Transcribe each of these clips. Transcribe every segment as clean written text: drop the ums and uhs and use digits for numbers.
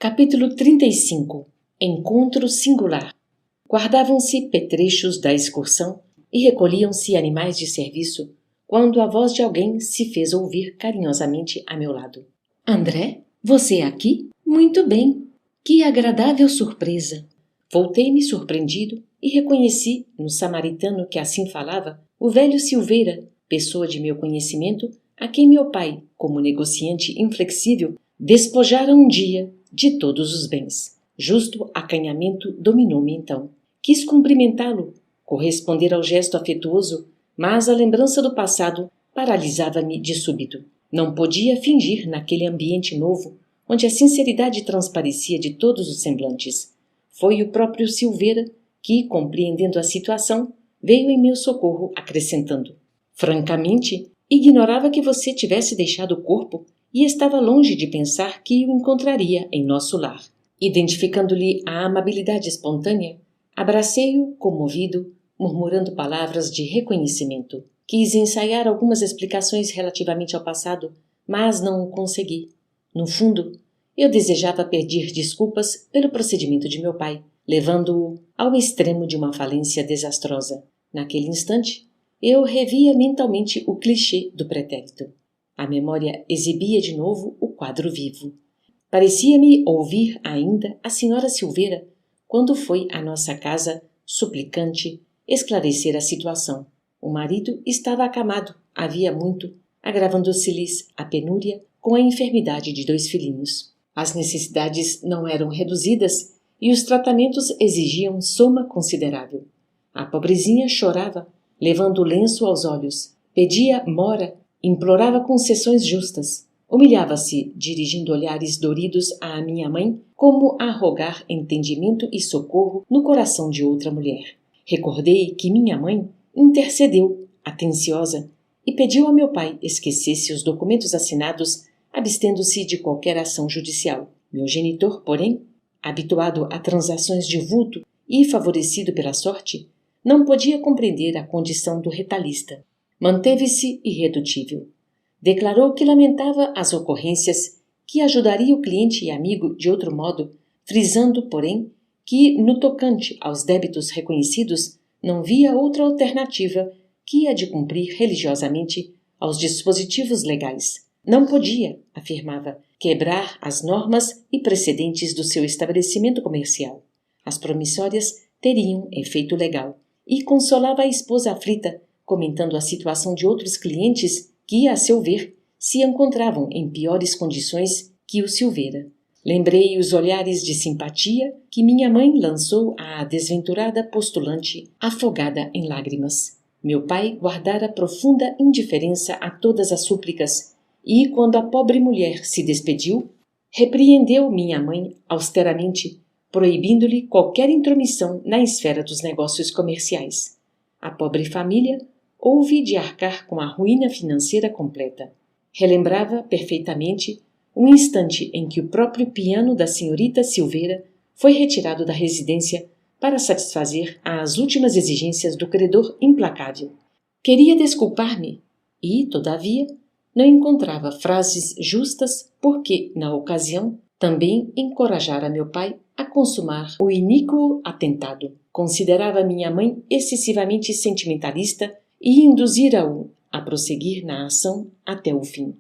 Capítulo 35 Encontro singular. Guardavam-se petrechos da excursão e recolhiam-se animais de serviço quando a voz de alguém se fez ouvir carinhosamente a meu lado. André, você aqui? Muito bem! Que agradável surpresa! Voltei-me surpreendido e reconheci, no samaritano que assim falava, o velho Silveira, pessoa de meu conhecimento, a quem meu pai, como negociante inflexível, despojara um dia de todos os bens. Justo acanhamento dominou-me então. Quis cumprimentá-lo, corresponder ao gesto afetuoso, mas a lembrança do passado paralisava-me de súbito. Não podia fingir naquele ambiente novo, onde a sinceridade transparecia de todos os semblantes. Foi o próprio Silveira que, compreendendo a situação, veio em meu socorro acrescentando: francamente, ignorava que você tivesse deixado o corpo e estava longe de pensar que o encontraria em nosso lar. Identificando-lhe a amabilidade espontânea, abracei-o comovido, murmurando palavras de reconhecimento. Quis ensaiar algumas explicações relativamente ao passado, mas não o consegui. No fundo, eu desejava pedir desculpas pelo procedimento de meu pai, levando-o ao extremo de uma falência desastrosa. Naquele instante, eu revia mentalmente o clichê do pretérito. A memória exibia de novo o quadro vivo. Parecia-me ouvir ainda a senhora Silveira quando foi à nossa casa, suplicante, esclarecer a situação. O marido estava acamado, havia muito, agravando-se-lhes a penúria com a enfermidade de 2 filhinhos. As necessidades não eram reduzidas e os tratamentos exigiam soma considerável. A pobrezinha chorava, levando o lenço aos olhos, pedia mora, implorava concessões justas, humilhava-se, dirigindo olhares doridos à minha mãe, como a rogar entendimento e socorro no coração de outra mulher. Recordei que minha mãe intercedeu, atenciosa, e pediu a meu pai esquecesse os documentos assinados, abstendo-se de qualquer ação judicial. Meu genitor, porém, habituado a transações de vulto e favorecido pela sorte, não podia compreender a condição do retalhista. Manteve-se irredutível. Declarou que lamentava as ocorrências, que ajudaria o cliente e amigo de outro modo, frisando, porém, que, no tocante aos débitos reconhecidos, não via outra alternativa que a de cumprir religiosamente aos dispositivos legais. Não podia, afirmava, quebrar as normas e precedentes do seu estabelecimento comercial. As promissórias teriam efeito legal. E consolava a esposa aflita, comentando a situação de outros clientes que, a seu ver, se encontravam em piores condições que o Silveira. Lembrei os olhares de simpatia que minha mãe lançou à desventurada postulante, afogada em lágrimas. Meu pai guardara profunda indiferença a todas as súplicas e, quando a pobre mulher se despediu, repreendeu minha mãe austeramente, proibindo-lhe qualquer intromissão na esfera dos negócios comerciais. A pobre família houve de arcar com a ruína financeira completa. Relembrava perfeitamente um instante em que o próprio piano da senhorita Silveira foi retirado da residência para satisfazer às últimas exigências do credor implacável. Queria desculpar-me e, todavia, não encontrava frases justas porque, na ocasião, também encorajara meu pai a consumar o iníquo atentado. Considerava minha mãe excessivamente sentimentalista e induzira-o a prosseguir na ação até o fim.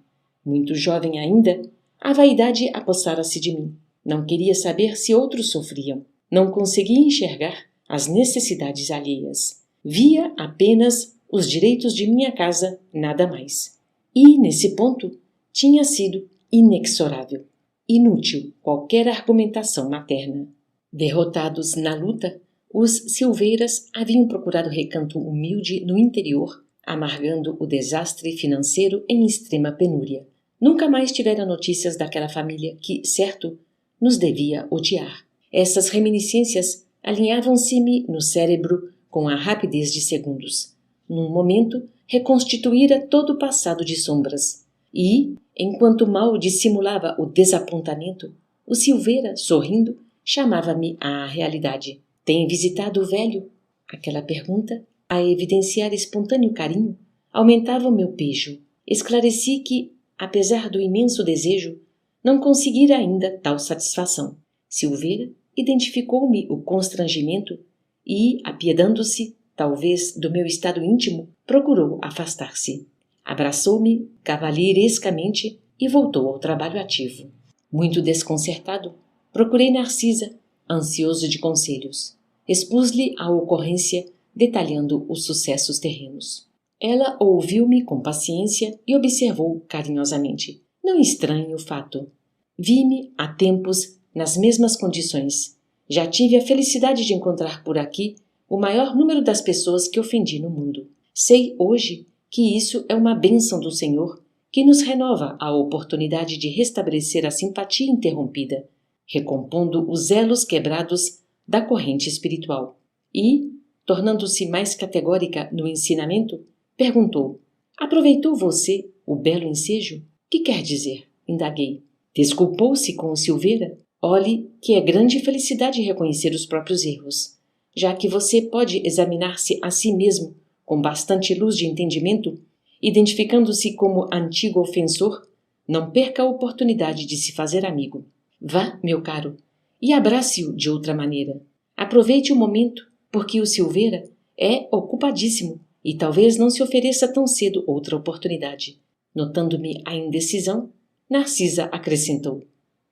Muito jovem ainda, a vaidade apossara-se de mim. Não queria saber se outros sofriam. Não conseguia enxergar as necessidades alheias. Via apenas os direitos de minha casa, nada mais. E, nesse ponto, tinha sido inexorável. Inútil qualquer argumentação materna. Derrotados na luta, os Silveiras haviam procurado recanto humilde no interior, amargando o desastre financeiro em extrema penúria. Nunca mais tivera notícias daquela família que, certo, nos devia odiar. Essas reminiscências alinhavam-se-me no cérebro com a rapidez de segundos. Num momento, reconstituíra todo o passado de sombras. E, enquanto mal dissimulava o desapontamento, o Silveira, sorrindo, chamava-me à realidade. Tem visitado o velho? Aquela pergunta, a evidenciar espontâneo carinho, aumentava o meu pejo. Esclareci que, apesar do imenso desejo, não conseguira ainda tal satisfação. Silveira identificou-me o constrangimento e, apiedando-se, talvez, do meu estado íntimo, procurou afastar-se. Abraçou-me cavalheirescamente e voltou ao trabalho ativo. Muito desconcertado, procurei Narcisa, ansioso de conselhos. Expus-lhe a ocorrência, detalhando os sucessos terrenos. Ela ouviu-me com paciência e observou carinhosamente. Não estranhe o fato. Vi-me há tempos nas mesmas condições. Já tive a felicidade de encontrar por aqui o maior número das pessoas que ofendi no mundo. Sei hoje que isso é uma bênção do Senhor que nos renova a oportunidade de restabelecer a simpatia interrompida, recompondo os elos quebrados da corrente espiritual. E, tornando-se mais categórica no ensinamento, perguntou: aproveitou você o belo ensejo? Que quer dizer? Indaguei. Desculpou-se com o Silveira? Olhe que é grande felicidade reconhecer os próprios erros. Já que você pode examinar-se a si mesmo com bastante luz de entendimento, identificando-se como antigo ofensor, não perca a oportunidade de se fazer amigo. Vá, meu caro, e abrace-o de outra maneira. Aproveite o momento, porque o Silveira é ocupadíssimo e talvez não se ofereça tão cedo outra oportunidade. Notando-me a indecisão, Narcisa acrescentou: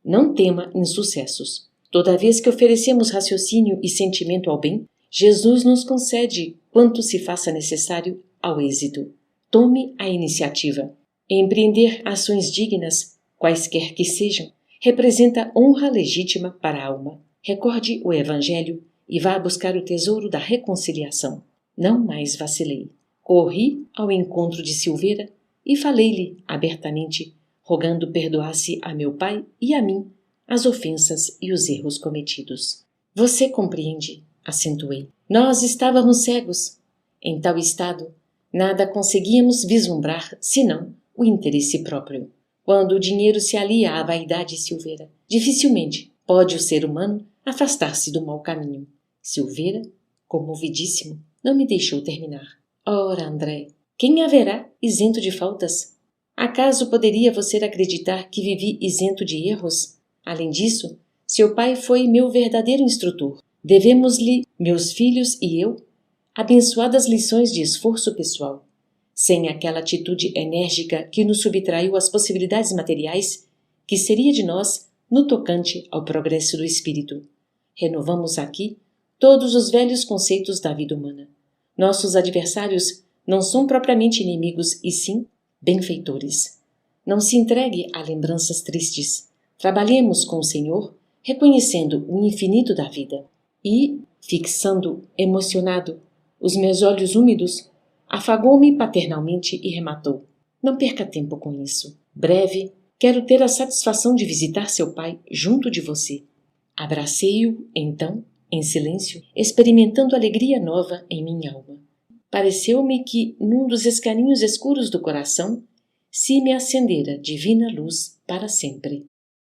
não tema insucessos. Toda vez que oferecemos raciocínio e sentimento ao bem, Jesus nos concede quanto se faça necessário ao êxito. Tome a iniciativa. Empreender ações dignas, quaisquer que sejam, representa honra legítima para a alma. Recorde o Evangelho e vá buscar o tesouro da reconciliação. Não mais vacilei. Corri ao encontro de Silveira e falei-lhe abertamente, rogando perdoasse a meu pai e a mim as ofensas e os erros cometidos. Você compreende, acentuei. Nós estávamos cegos. Em tal estado, nada conseguíamos vislumbrar senão o interesse próprio. Quando o dinheiro se alia à vaidade, Silveira, dificilmente pode o ser humano afastar-se do mau caminho. Silveira, comovidíssimo, não me deixou terminar. Ora, André, quem haverá isento de faltas? Acaso poderia você acreditar que vivi isento de erros? Além disso, seu pai foi meu verdadeiro instrutor. Devemos-lhe, meus filhos e eu, abençoadas lições de esforço pessoal. Sem aquela atitude enérgica que nos subtraiu às possibilidades materiais, que seria de nós no tocante ao progresso do espírito. Renovamos aqui todos os velhos conceitos da vida humana. Nossos adversários não são propriamente inimigos, e sim benfeitores. Não se entregue a lembranças tristes. Trabalhemos com o Senhor, reconhecendo o infinito da vida. E, fixando, emocionado, os meus olhos úmidos, afagou-me paternalmente e rematou: não perca tempo com isso. Breve, quero ter a satisfação de visitar seu pai junto de você. Abracei-o, então, em silêncio, experimentando alegria nova em minha alma. Pareceu-me que, num dos escaninhos escuros do coração, se me acendera divina luz para sempre.